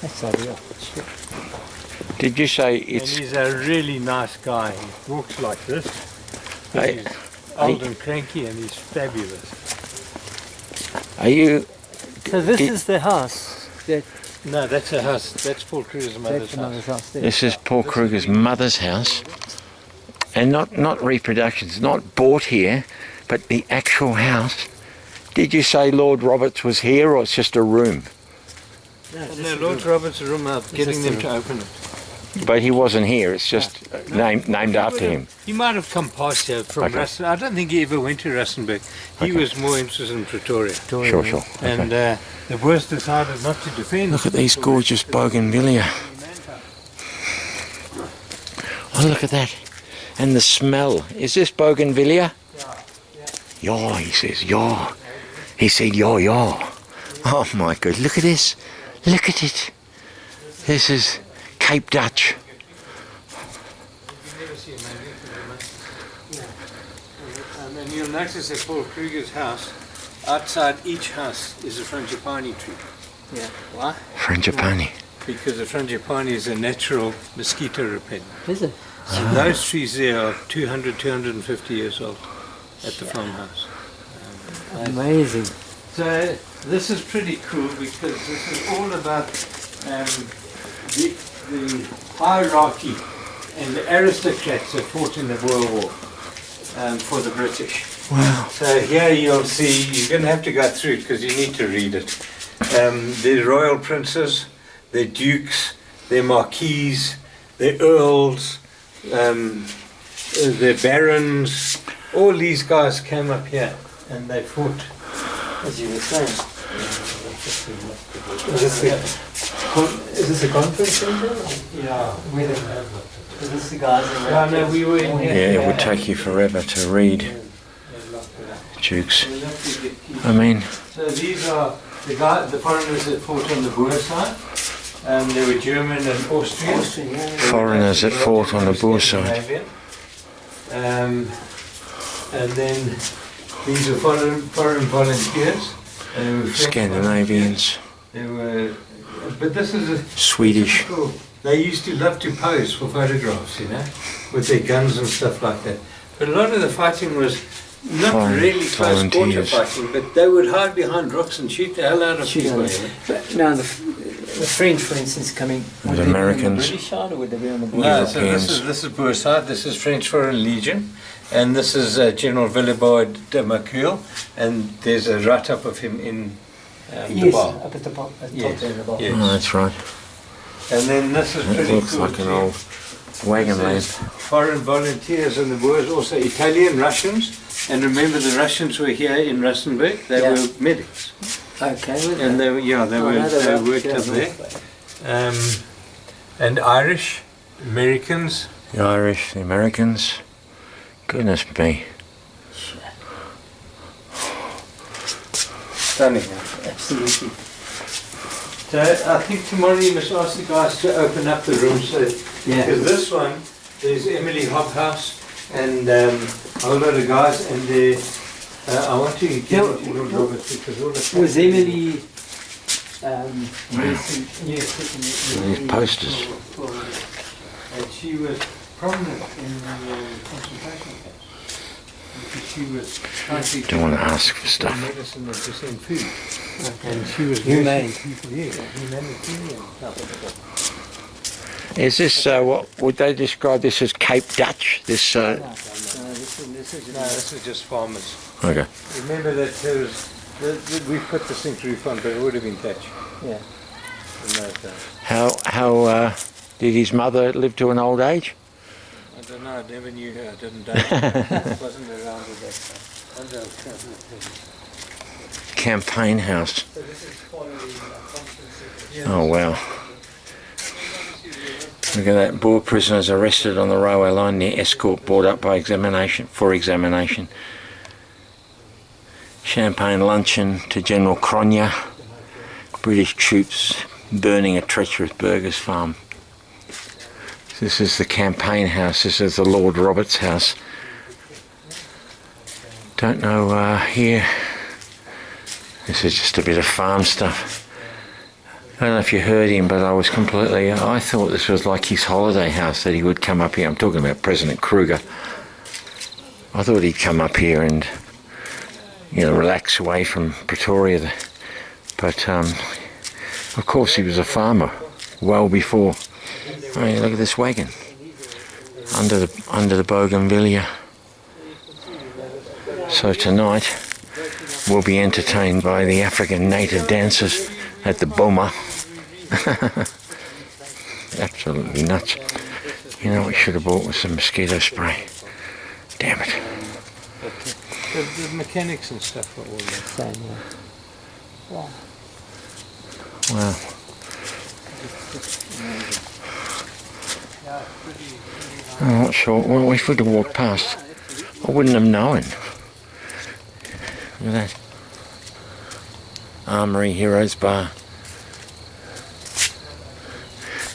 That's ideal. Did you say And it's... he's a really nice guy. He walks like this. Hey, He's old and cranky, and he's fabulous. are you... So this Did- is the house. That, No, that's a house. That's Paul Kruger's mother's that's the house. mother's house there. This is Paul Kruger's mother's house. And not reproductions, not bought here, but the actual house. Did you say Lord Roberts was here, or it's just a room? No, Lord Robert's room. I'm getting them to open it. But he wasn't here, it's just named after him. He might have come past here from Okay. Rustenburg. I don't think he ever went to Rustenburg. He Okay. was more interested in Pretoria. Sure. Okay. And the Boers decided not to defend. Look at these gorgeous bougainvillea. Oh, look at that. And the smell. Is this bougainvillea? Yeah, he says, yeah. He said, yeah. Oh my God, look at this. Look at it. This is Cape Dutch. And you'll notice at Paul Kruger's house, outside each house is a frangipani tree. Yeah. Why? Frangipani. Because the frangipani is a natural mosquito repellent. Is it? So those trees there are 200, 250 years old at the farmhouse. Amazing. So this is pretty cool because this is all about the hierarchy and the aristocrats that fought in the Boer War for the British. Wow. So here you'll see, you're going to have to go through it because you need to read it. The royal princes, the dukes, the marquises, the earls, the barons, all these guys came up here and they fought, as you were saying. Is this a conference center? Yeah. Is this the guys in Yeah, no, we were in here. Yeah, it would take you forever to read, Dukes. I mean, So these are the foreigners that fought on the Boer side. They were German and Austrian. foreigners that fought on the Boer side. And then these are foreign volunteers. They were French Scandinavians, They were, but this is a Swedish. cool. They used to love to pose for photographs, you know, with their guns and stuff like that. But a lot of the fighting was not Foreign really close quarter volunteers. fighting, but they would hide behind rocks and shoot the hell out of people. You know? But now the French, for instance, coming. Would they be on Americans. the British side or would they be on the Boer No, side? so Europeans. this is Boer side, this is French Foreign Legion, and this is General Willibald de Mercure, and there's a write-up of him in the Yes, bar. up at the top, Yes, there in the bar. yes. Oh, that's right. And then this is It pretty looks cool like an too. old wagon lamp. There's foreign volunteers and the Boers, also Italian, Russians, and remember the Russians were here in Rustenburg, they Yeah. were medics, Okay, with and that. they were, yeah, they Oh, no, they worked yeah, up there. North Bay. And Irish, Americans, The Irish, the Americans. Goodness me. stunning. Absolutely. So I think tomorrow you must ask the guys to open up the room, so Yeah. because this one, there's Emily Hobhouse and a whole lot of guys, and I want to get Yeah, into Lord Robert because all the Was Emily These posters. and she was prominent in the concentration camps because she was trying to Don't want to ask for stuff. medicine and to send food, and she was Humane. nursing people here, humanity and stuff. Is this, what would they describe this as Cape Dutch? This, No, this is No, this is just farmers. okay. Remember that there was, we put the zinc roof on, but it would have been thatch yeah. in those days. How did his mother live to an old age? I don't know, I never knew her, I didn't know her. Wasn't around at that time. One day I'll come and tell you. Campaign house. So this is following conference. Oh wow. Look at that. Boer prisoners arrested on the railway line near escort brought up by examination. Champagne luncheon to General Cronje. British troops burning a treacherous burgers farm. This is the campaign house. This is the Lord Roberts house. Don't know here. This is just a bit of farm stuff. I don't know if you heard him, but I thought this was like his holiday house, that he would come up here. I'm talking about President Kruger. I thought he'd come up here and, relax away from Pretoria. But, of course, he was a farmer well before. I mean, look at this wagon under the bougainvillea. So tonight we'll be entertained by the African native dancers at the Boma. Absolutely nuts. You know what we should have bought was some mosquito spray. Damn it. The mechanics and stuff are all the same. Wow. Wow. I'm not sure. Well, if we'd have walked past, I wouldn't have known. Look at that. Armory Heroes Bar.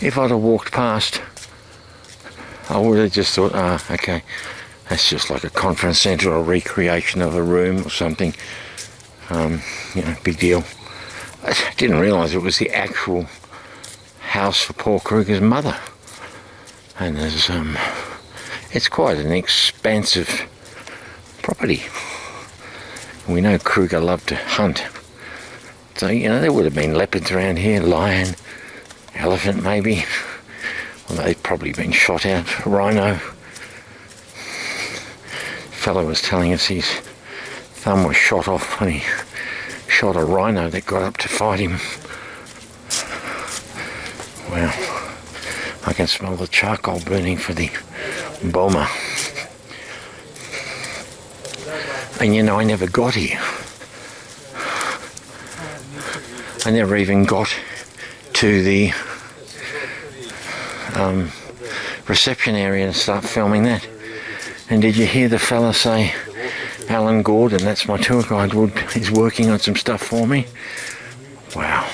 If I'd have walked past, I would have just thought, okay, that's just like a conference centre or a recreation of a room or something. Big deal. I didn't realise it was the actual house for Paul Kruger's mother. And there's, it's quite an expansive property. We know Kruger loved to hunt. So, there would have been leopards around here, lion, elephant maybe. Well, they've probably been shot out, rhino. Fellow was telling us his thumb was shot off when he shot a rhino that got up to fight him. Wow. I can smell the charcoal burning for the Boma. And I never got here. I never even got to the reception area and start filming that. And did you hear the fella say, Alan Gordon, that's my tour guide, is working on some stuff for me? Wow.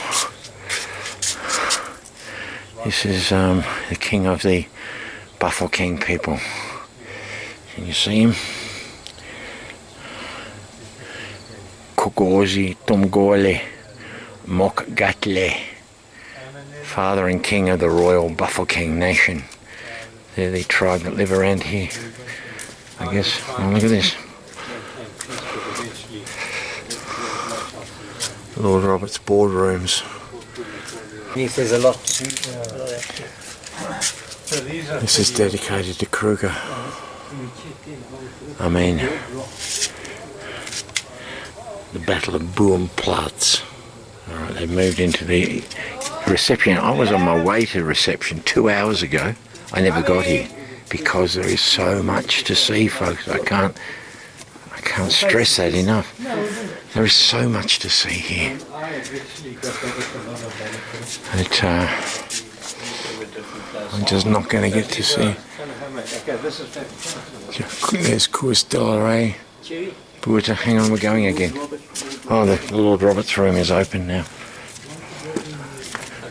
This is the king of the Bafokeng people. Can you see him? Kogozi Tumgole Mokgatle, father and king of the royal Bafokeng nation. They're the tribe that live around here, I guess. Oh, look at this. Lord Robert's boardrooms. There's a lot. This is dedicated to Kruger. I mean, the Battle of Boomplaats. Alright, they moved into the reception. I was on my way to reception 2 hours ago. I never got here because there is so much to see, folks. I can't stress that enough. There is so much to see here. I'm just not going to get to see. There's Cours de l'Oreille. Buta, hang on, we're going again. Oh, the Lord Robert's room is open now.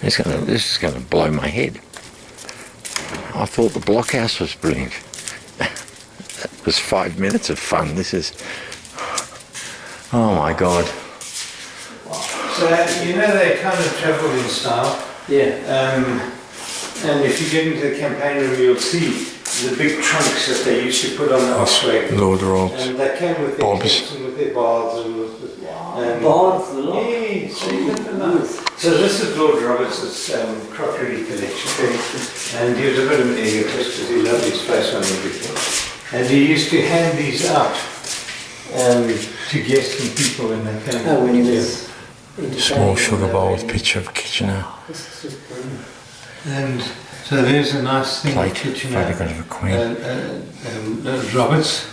This is going to blow my head. I thought the blockhouse was brilliant. It was 5 minutes of fun. This is... Oh my God. So, they kind of travel in style. Yeah. And if you get into the campaign room, you'll see the big trunks that they used to put on the ox wagon. Lord Roberts. And they came with their Bobs. and with their baths and Baths, a lot. Yeah, so this is Lord Roberts' crockery collection. And he was a bit of an egotist because he loved his place on everything. And he used to hand these out to guests and people when they came. Oh, when he was... Small sugar bowl with picture of Kitchener. And so there's a nice thing. Plate, photograph of a queen. Roberts.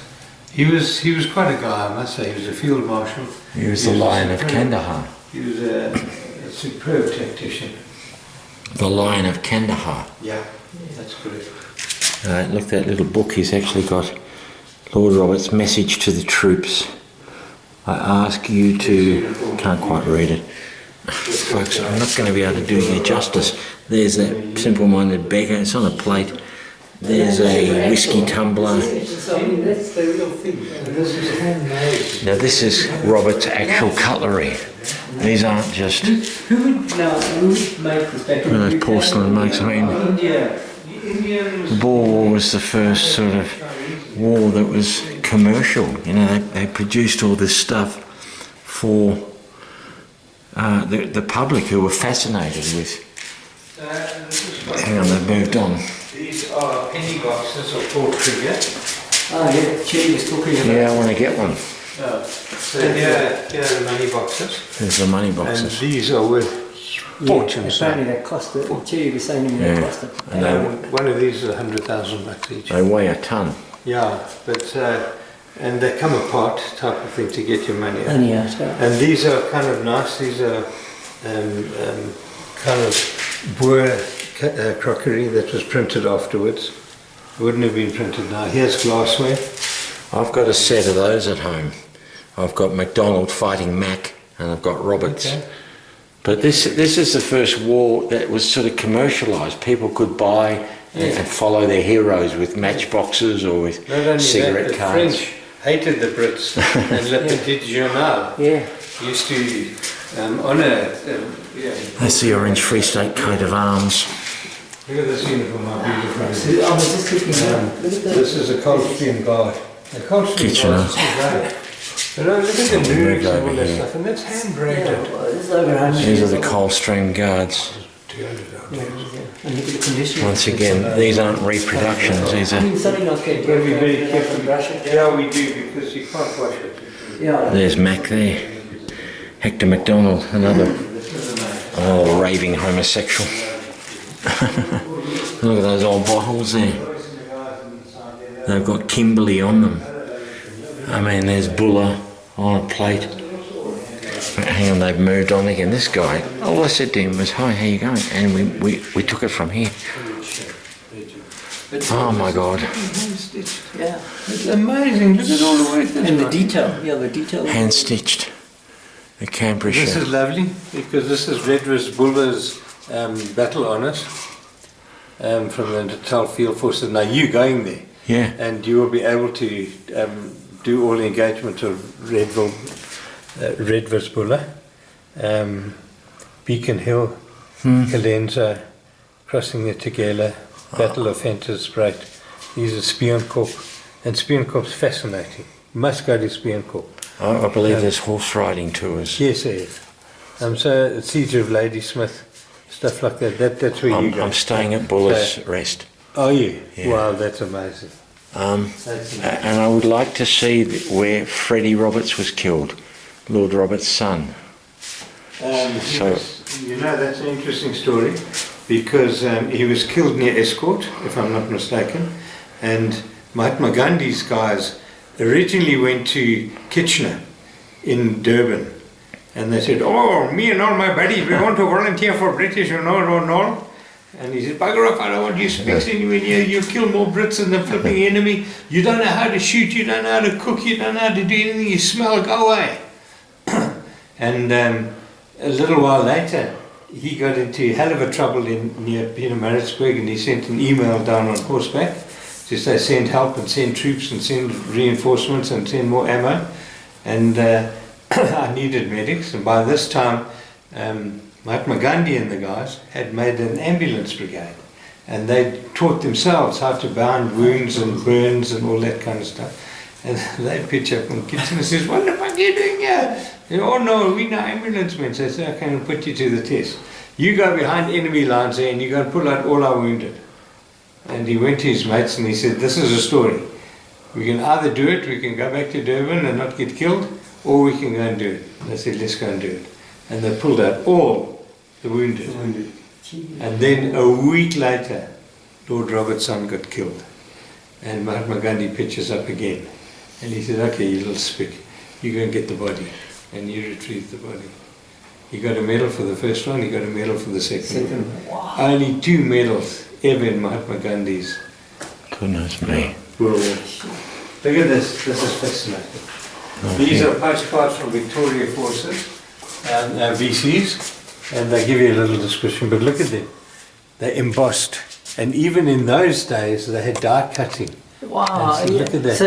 He was quite a guy, I must say. He was a field marshal. He was the Lion of Kandahar. He was a superb tactician. The Lion of Kandahar. Yeah, that's correct. Look, that little book, he's actually got Lord Robert's message to the troops. I ask you to... Can't quite read it. Folks, I'm not going to be able to do you justice. There's that simple-minded beggar. It's on a plate. There's a whiskey tumbler. That's the real thing. This is handmade. Now this is Robert's actual cutlery. These aren't just Who would make this back in the those UK? porcelain mugs. I mean, India. The Indians. the Boer War was the first sort of war that was commercial. You know, they produced all this stuff for the public who were fascinated with. Hang on, they've moved on. These are penny boxes of Ou Ma Kruger. Oh yeah, Cherry was talking about. Yeah, I want to get one. So here are the money boxes. There's the money And boxes. these are worth fortunes. Apparently they cost it. Cherry was saying to me they Yeah. cost it. And One of these is $100,000 each. they weigh a ton. Yeah, but and they come apart, type of thing, to get your money out. Only out, yeah. And these are kind of nice. These are kind of Boer crockery that was printed afterwards. It wouldn't have been printed now. Here's glassware. I've got a set of those at home. I've got MacDonald fighting Mac, and I've got Roberts. Okay. But this is the first war that was sort of commercialised. People could buy and follow their heroes with matchboxes or with Not only cigarette that, the cards. French hated the Brits, and Le Petit Journal Yeah. used to honour. That's the Orange Free State coat of arms. Look at this uniform, my beautiful. I was just looking at look at the This is a Coldstream Guard. The Coldstream Kitchener. Guard is great. But look at the Move lyrics and over all that here. stuff, and that's hand yeah, braided. well, this is over 100 These are years the old. Coldstream Guards. 200 Yeah, and look at the condition. Once again, these aren't reproductions. These I are. mean, something like that. You've got to be very and careful. brush it. Yeah, we do, because you can't wash it. Yeah. There's Mac there. Hector MacDonald, another raving homosexual. Look at those old bottles there. They've got Kimberley on them. I mean, there's Buller on a plate. But hang on, they've moved on again. This guy, all I said to him was, "Hi, how you going?" And we took it from here. Oh my God. Yeah. It's amazing, look at all the work that's And the gone. detail. Yeah, the detail. Hand stitched. The Canberra This shirt. is lovely, because this is Redvers Buller's battle honours from the Natal Field Forces. Now you're going there, Yeah. and you will be able to do all the engagement of Redvers Buller, Beacon Hill, Cadenza, crossing the Tegela, Battle of Ventersprite. These are Spionkorp, and Spionkorp's fascinating. Must go to Spionkorp. I believe there's horse riding tours. Yes, yes. So Siege of Ladysmith, stuff like that. That's where you go. I'm staying at Buller's Rest. Oh, yeah. Yeah. Wow, that's amazing. And I would like to see where Freddie Roberts was killed, Lord Roberts' son. You know, that's an interesting story, because he was killed near Escort, if I'm not mistaken, and Mahatma Gandhi's guys originally went to Kitchener in Durban, and they said, "Oh, me and all my buddies, we want to volunteer for British and all. And he said, "Bugger off, I don't want you speaks anywhere near. You kill more Brits than the flipping enemy. You don't know how to shoot, you don't know how to cook, you don't know how to do anything, you smell, go away." And a little while later, he got into hell of a trouble near Pietermaritzburg, and he sent an email down on horseback to say send help and send troops and send reinforcements and send more ammo. And I needed medics, and by this time Mahatma Gandhi and the guys had made an ambulance brigade, and they taught themselves how to bind wounds and burns and all that kind of stuff. And they pitch up in the kitchen and says, "What the fuck are you doing here?" They say, "Oh no, we know ambulance men." So I say, "Okay, I'll put you to the test. You go behind enemy lines there and you go and pull out all our wounded." And he went to his mates and he said, "This is a story. We can either do it, we can go back to Durban and not get killed, or we can go and do it." And they said, "Let's go and do it." And they pulled out all the wounded. And then a week later, Lord Roberts' son got killed. And Mahatma Gandhi pitches up again. And he said, "Okay, you little spick, you go and get the body." And you retrieved the body. He got a medal for the first one, he got a medal for the second one. Wow. Only 2 medals ever in Mahatma Gandhi's Goodness me. World War. Look at this is fascinating. These are postcards from Victoria Forces, VCs, and they give you a little description, but look at them. They're embossed. And even in those days, they had die cutting. Wow. And so look at that. So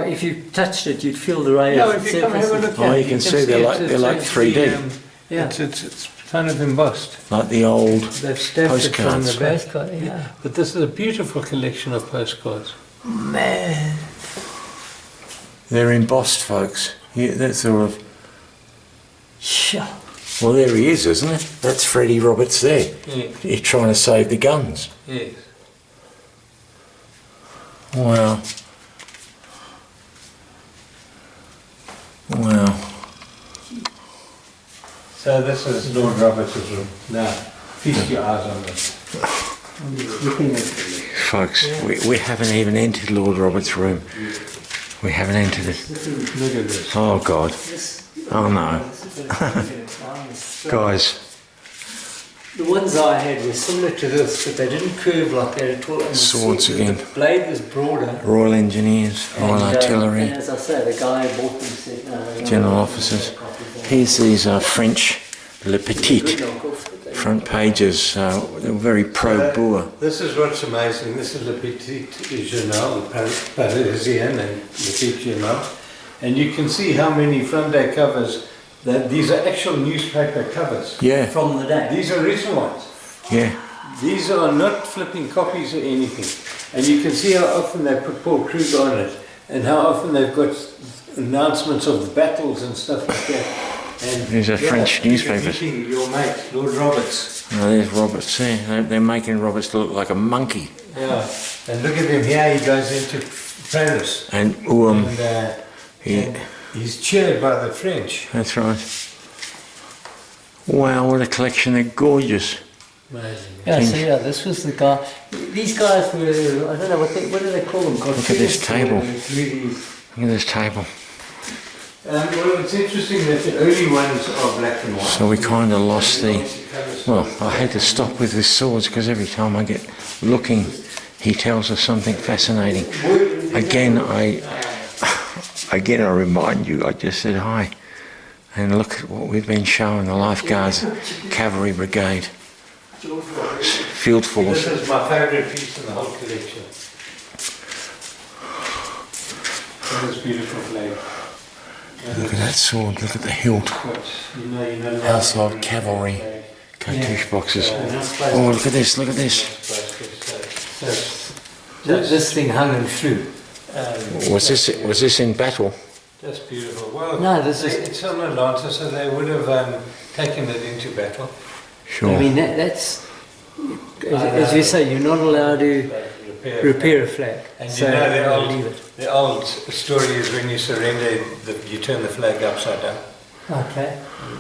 if you touched it, you'd feel the ray Yeah, of if you come have a surface. look Oh, at it, you can see they're like 3D. Yeah. It's kind of embossed. Like the old They've stamped it from the postcards. postcard. Yeah. But this is a beautiful collection of postcards. Man. They're embossed, folks. Yeah, that's sort of. Sure. Well, there he is, isn't it? That's Freddie Roberts there. Yeah. He's trying to save the guns. Yes. Wow. Wow. So this is Lord Roberts' room. Now, feast your eyes on this. Looking at Folks, we haven't even entered Lord Roberts' room. We haven't entered it. Look at this. Oh, God. Oh, no. Guys, the ones I had were similar to this, but they didn't curve like that at all. And the Swords sword- again. The blade was broader. Royal Engineers, Royal And, Artillery, and as I say, the guy who bought them said, no, General Officers. Here's these French Le Petit front pages. They were very pro-Boer. This is what's amazing. This is Le Petit Journal, Parisien and Le Petit Journal. And you can see how many front day covers, that these are actual newspaper covers. Yeah, from the day. These are original ones. yeah. These are not flipping copies or anything. And you can see how often they put Paul Kruger on it, and how often they've got announcements of the battles and stuff like that. And These are French newspapers. meeting your mate, Lord Roberts. Oh, there's Roberts there. They're making Roberts look like a monkey. Yeah. And look at him here, he goes into Paris. And And he's cheered by the French. that's right. Wow, what a collection. They're gorgeous. Amazing. Yeah, so yeah, this was the guy. These guys were, I don't know, what do they call them? Look at this table. Really, Look at this table. Well, it's interesting that the early ones are black and white. So we kind of lost the... Well, I had to stop with the swords because every time I get looking, he tells us something fascinating. Again, I remind you, I just said hi. And look at what we've been showing, the Lifeguards Cavalry Brigade. Field This Force. is my favourite piece in the whole collection. This beautiful flag. Look at that sword, look at the hilt. Household Cavalry. Cartouche boxes. Oh, look at this, look at this. this thing hung and flew. Was this in battle? That's beautiful. Well, No, this is- it's on a lancer, so they would have taken it into battle. Sure. I mean, that's, as you say, you're not allowed to repair a flag. And so you know leave it. the old story is when you surrender, you turn the flag upside down, Okay.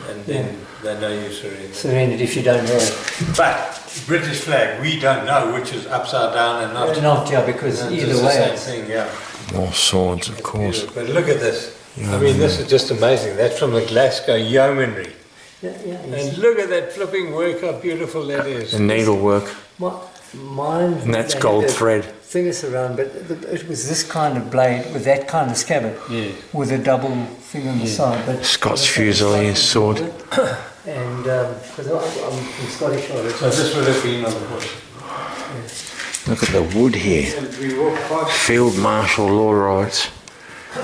and then they know you surrendered. Surrendered if you don't know it. But British flag, we don't know which is upside down and not. Not, yeah, because It's either the way. same it's- thing, yeah. More swords, of course. But look at this. Yeah, I mean, this is just amazing. That's from the Glasgow Yeomanry. Yeah, And look at that flipping work, how beautiful that is. The needlework. Mine. And that's they had gold the thread. Fingers around, but it was this kind of blade with that kind of scabbard, Yeah. with a double thing on the side. But Scots Fusiliers sword. And because I'm from Scottish origin. So this would have been on the horse. Look at the wood here. And we walked past. Field Marshal Lord Roberts,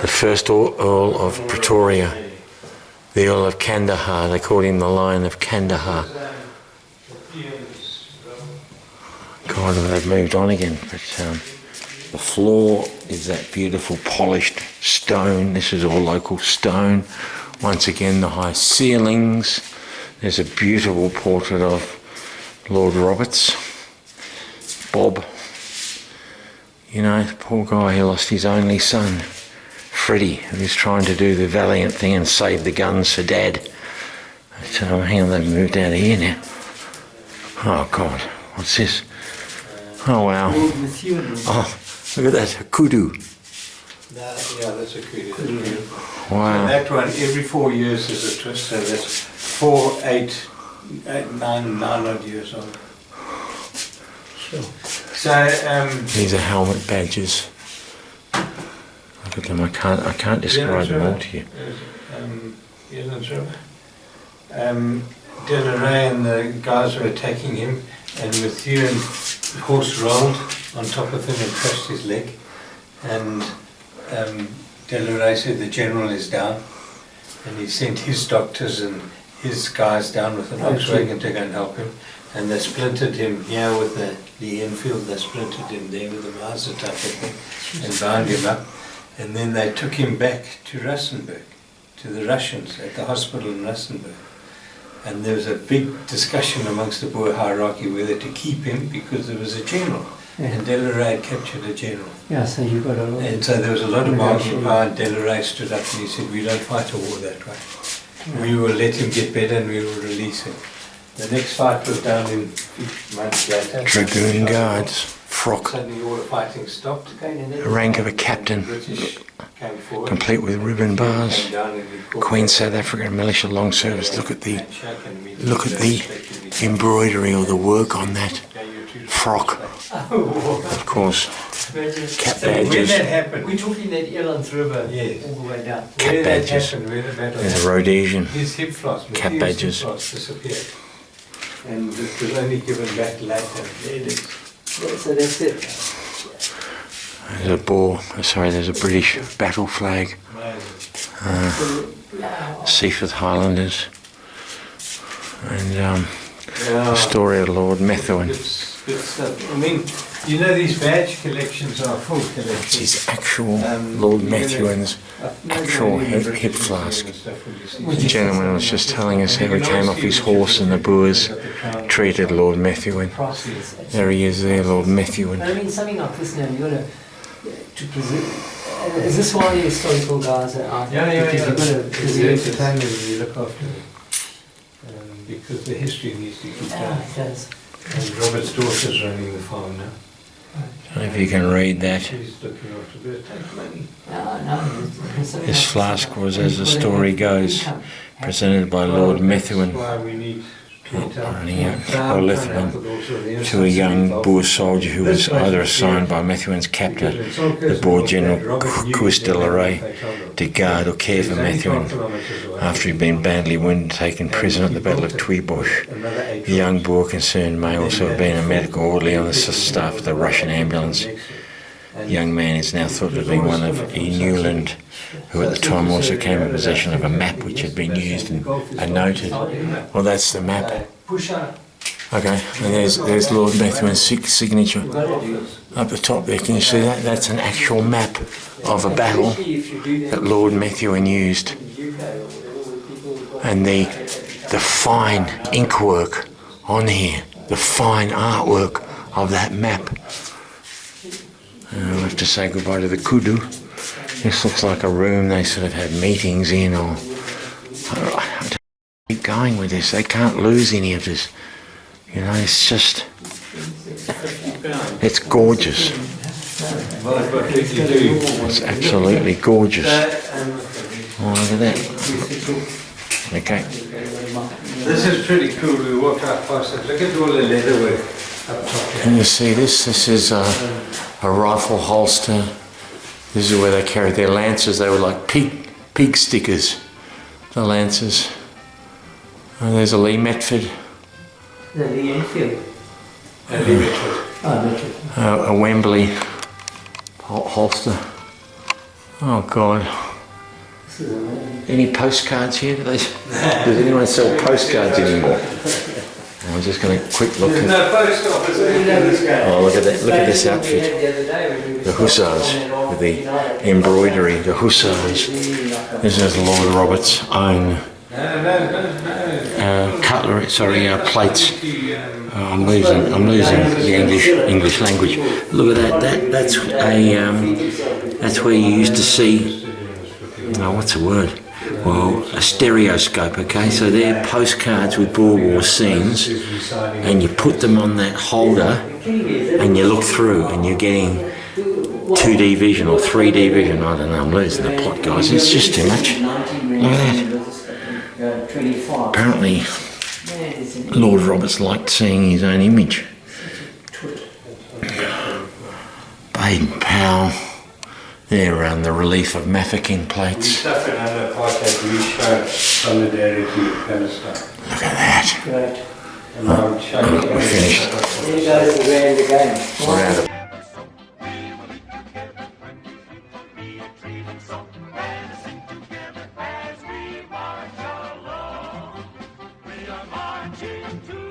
the first Earl of Pretoria, the Earl of Kandahar. They called him the Lion of Kandahar. God, they've moved on again. But the floor is that beautiful polished stone. This is all local stone. Once again, the high ceilings. There's a beautiful portrait of Lord Roberts. Bob. You know, the poor guy, he lost his only son, Freddie, who's trying to do the valiant thing and save the guns for Dad. So, hang on, they've moved out of here now. Oh, God, what's this? Oh, wow. Oh, look at that, a kudu. Yeah, that's a kudu. Wow. And that one, every 4 years is a twist, so that's 4, 8, 9 odd years old. Sure. So, These are helmet badges. Look at them, I can't describe them all to you. Delaray and the guys were attacking him, and with you and the horse rolled on top of him and crushed his leg. And Delaray said the general is down, and he sent his doctors and his guys down with an Volkswagen to go and help him, and they splintered him here with the Enfield. They splintered him there with the Mauser type of thing and bound him up, and then they took him back to Rustenburg, to the Russians at the hospital in Rustenburg. And there was a big discussion amongst the Boer hierarchy whether to keep him because there was a general. Yeah. And De La Rey had captured a general. Yeah, so you got a lot. And so there was a lot of bargaining power, and De La Rey stood up and he said, we don't fight a war that way. We will let him get better and we will release him. The next fight was down in months later. Dragoon Guards, frock, Suddenly all the fighting stopped. rank of a captain, British came forward. complete with ribbon bars. Came down and we caught Queen them. South African Militia Long Service. Look at the Handshake and we embroidery or the work on that frock. Oh, Of course, cap When badges. that happened, we're talking that Irland River Yes. all the way down. where that badges. happened, where the battle There's a happened, Rhodesian. his hip floss, Cap Matthew's badges. hip floss disappeared. And it was only given back later. There it is. Yeah, so that's it. There's a British battle flag. Seaforth Highlanders. And the story of Lord Methuen. Good stuff. I mean, you know, these badge collections are full collections. His actual Lord Methuen's actual hip flask. The gentleman was just telling us how he came off his horse and the Boers treated Lord Methuen. There he is there, Lord Methuen. I mean, something like this now, you got to preserve. Is this why the historical guys are out? Because you've got to preserve It's it. entertaining when you look after it. Because the history needs to keep Yeah, going. it does. And Robert's daughter's running the farm now. I don't know if you can read that. She's looking after it. Take money. No. This flask was, as the story goes, presented by Lord Methuen, That's why we need running out by Lethuen, to a young Boer soldier who was either assigned by Methuen's captor, the Boer General Koos de la Rey, to guard or care for Methuen after he'd been badly wounded, taken prisoner at the Battle of Tweebosch. The young Boer concerned may also have been a medical orderly on the staff of the Russian ambulance. The young man is now thought to be one of E. Newland, who at the time also came in possession of a map which had been used and noted. Well, that's the map. Okay, and there's Lord Methuen's signature up the top there. Can you see that? That's an actual map of a battle that Lord Methuen used. And the fine ink work on here, the fine artwork of that map. We'll have to say goodbye to the kudu. This looks like a room they sort of had meetings in, or I don't keep going with this. They can't lose any of this. You know, it's just, it's gorgeous. It's absolutely gorgeous. Oh, look at that. Okay. This is pretty cool. We walk out past it. Look at all the leatherwork up top. Can you see this? This is a rifle holster. This is where they carried their lances. They were like pig stickers, the lances. And there's a Lee Metford. The Lee Enfield. And leave it with. Oh, A Wembley holster. Oh God. this is amazing. Any postcards here? Does anyone sell postcards anymore? I'm just going to quick look There's at. no post office. Oh, look at that! Look at this outfit. The Hussars with the embroidery. The Hussars. This is Lord Robert's own cutlery. Sorry, plates. I'm losing the English language. Look at that. That's where you used to see. Oh, what's the word? Well, a stereoscope, okay? So they're postcards with Boer War scenes, and you put them on that holder, and you look through, and you're getting 2D vision or 3D vision. I don't know, I'm losing the plot, guys. It's just too much. Look at that. Apparently, Lord Roberts liked seeing his own image. Baden-Powell. There around the relief of Mafeking plates. Suffering under apartheid, we showed solidarity with Palestine. Look at that. Great. And I'm showing We're finished. There you go, the grand again. We're out of Together as we march along. marching to